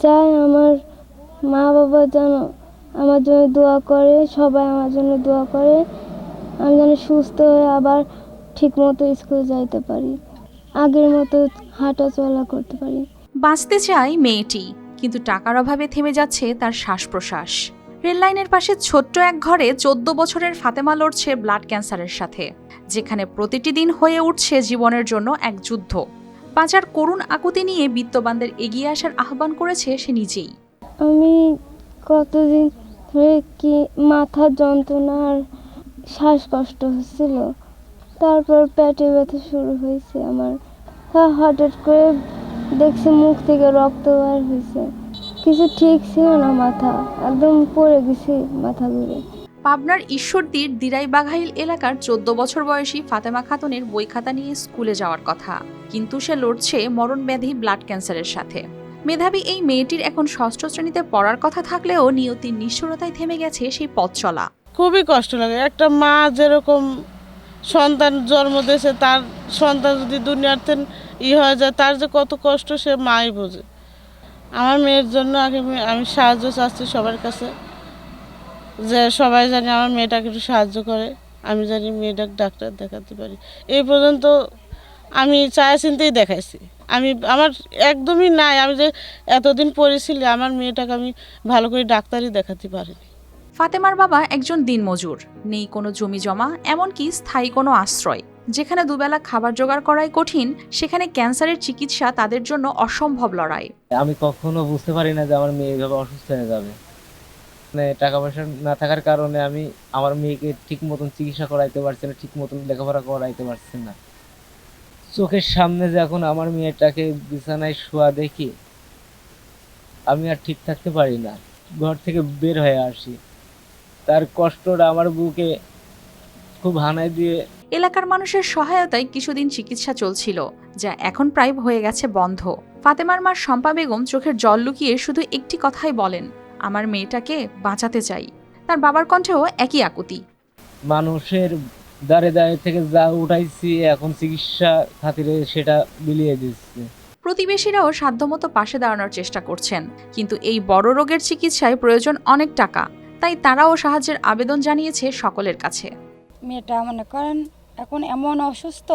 চাই আমার মা বাবা যেন আমার জন্য দোয়া করে, সবাই আমার জন্য দোয়া করে, আমি যেন সুস্থ হয়ে আবার ঠিকমতো স্কুলে যাইতে পারি, আগের মতো হাঁটা চলা করতে পারি। বাঁচতে চায় মেয়েটি, কিন্তু টাকার অভাবে থেমে যাচ্ছে তার শ্বাস প্রশ্বাস। রেললাইনের পাশে ছোট্ট এক ঘরে 14 বছরের ফাতেমা লড়ছে ব্লাড ক্যান্সারের সাথে, যেখানে প্রতিটি দিন হয়ে উঠছে জীবনের জন্য এক যুদ্ধ। বাঁচার করুণ আকুতি নিয়ে বিত্তবানদের এগিয়ে আসার আহ্বান করেছে সে নিজেই। আমি কতদিন ধরে কি মাথার যন্ত্রণা আর শ্বাসকষ্ট হচ্ছিল, তারপর পেটে ব্যথা শুরু হয়েছে আমার, হঠাৎ করে দেখছি মুখ থেকে রক্ত বার হয়েছে, কিছু ঠিক ছিল না, মাথা একদম পড়ে গেছি, মাথা ঘুরে। পাবনার ঈশ্বরদীর দিরাইবাঘাইল এলাকার 14 বছর বয়সী ফাতেমা খাতুনের বই খাতা নিয়ে স্কুলে যাওয়ার কথা, কিন্তু সে লড়ছে মরণব্যাধি ব্লাড ক্যান্সারের সাথে। মেধাবী এই মেয়েটির এখন 6ষ্ঠ শ্রেণীতে পড়ার কথা থাকলেও নিয়তির নিষ্ঠুরতায় থেমে গেছে সেই পথ চলা। খুবই কষ্ট লাগে। একটা মা যেরকম সন্তান জন্ম দিয়েছে, তার সন্তান যদি দুনিয়াতে হয়ে যায়, তার যে কত কষ্ট সে মাই বোঝে। আমার মেয়ের জন্য আগে আমি সাহায্য চাচ্ছি সবার কাছে, যে সবাই জানি আমার মেয়েটাকে একটু সাহায্য করে, আমি জানি মেয়েটাকে ডাক্তার দেখাতে পারি। এই পর্যন্ত আমি চায়া চিন্তেই দেখাইছি, আমার একদমই নাই। আমি যে এতদিন পড়েছিলি, আমার মেয়েটাকে আমি ভালো করে ডাক্তারই দেখাতে পারিনি। ফাতেমার বাবা একজন দিনমজুর, নেই কোনো জমি জমা, এমনকি স্থায়ী কোনো আশ্রয়। যেখানে দুবেলা খাবার জোগাড় করাই কঠিন, সেখানে ক্যান্সারের চিকিৎসা তাদের জন্য অসম্ভব লড়াই। আমি কখনো বুঝতে পারি না যে আমার মেয়ে এভাবে অসুস্থ হয়ে যাবে। মানে টাকা পয়সা না থাকার কারণে আমি আমার মেয়েকে ঠিক মতন চিকিৎসা করাইতে পারছি না, ঠিক মতন লেখাপড়া করাইতে পারছি না। চোখের সামনে যে এখন আমার মেয়েটাকে বিছানায় শোয়া দেখি, আমি আর ঠিক থাকতে পারি না, ঘর থেকে বের হয়ে আসি। তার কষ্টটা আমার বুকে খুব হানায় দিয়ে। এলাকার মানুষের সহায়তায় কিছুদিন চিকিৎসা চলছিল, যা এখন প্রায় হয়ে গেছে বন্ধ। ফাতেমার মা শম্পা বেগম চোখের জল লুকিয়ে শুধু একটি কথাই বলেন, আমার মেয়েটাকে বাঁচাতে চাই। তার বাবার কণ্ঠেও একই আকুতি। মানুষের দাঁড়ে দাঁড়িয়ে থেকে যা উঠাইছি, এখন চিকিৎসা খাতিরে সেটা বিলিয়ে দিচ্ছে। প্রতিবেশীরাও সাধ্যমতো পাশে দাঁড়ানোর চেষ্টা করছেন, কিন্তু এই বড় রোগের চিকিৎসায় প্রয়োজন অনেক টাকা, তাই তারাও সাহায্যের আবেদন জানিয়েছে সকলের কাছে। মেয়েটা মনে করেন এখন এমন অসুস্থ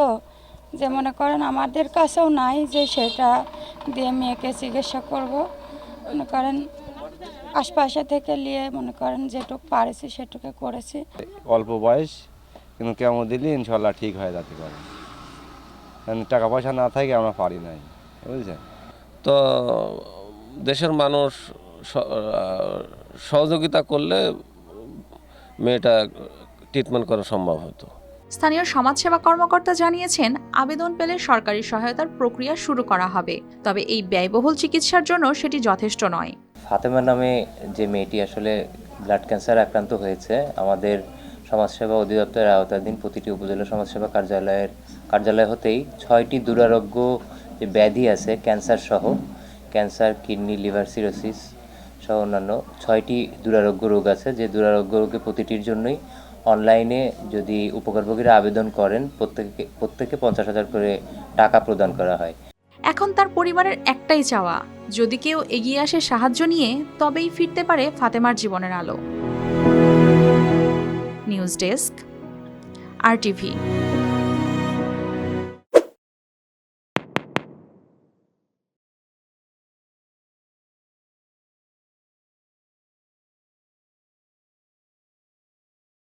যে মনে করেন আমাদের কাছেও নাই যে সেটা দিয়ে মেয়েকে চিকিৎসা করব। মনে করেন আশপাশে থেকে নিয়ে মনে করেন যেটুকু পারেছি সেটুকু করেছি। অল্প বয়স, কিন্তু কেমন দিলে ইনশাল্লাহ ঠিক হয়ে যেতে পারে। টাকা পয়সা না থাকে আমরা পারি নাই, বুঝছেন তো। দেশের মানুষ সহযোগিতা করলে মেয়েটা ট্রিটমেন্ট করা সম্ভব হতো। স্থানীয় সমাজসেবা কর্মকর্তা জানিয়েছেন, আবেদন পেলে সরকারি সহায়তার প্রক্রিয়া শুরু করা হবে, তবে এই ব্যয়বহুল চিকিৎসার জন্য সেটি যথেষ্ট নয়। ফাতেমা নামে যে মেয়েটি আসলে ব্লাড ক্যান্সার আক্রান্ত হয়েছে, আমাদের সমাজসেবা অধিদপ্তরের আওতাধীন প্রতিটি উপজেলা সমাজসেবা কার্যালয় হতেই 6টি দুরারোগ্য যে ব্যাধি আছে, ক্যান্সার সহ, ক্যান্সার, কিডনি, লিভার সিরোসিস সহ অন্যান্য 6টি দুরারোগ্য রোগ আছে। যে দুরারোগ্য রোগে প্রতিটির জন্যই অনলাইনে যদি উপকারভোগীরা আবেদন করেন, প্রত্যেকে 50,000 করে টাকা প্রদান করা হয়। এখন তার পরিবারের একটাই চাওয়া, যদি কেউ এগিয়ে আসে সাহায্য নিয়ে, তবেই ফিরতে পারে ফাতেমার জীবনের আলো। News desk, RTV।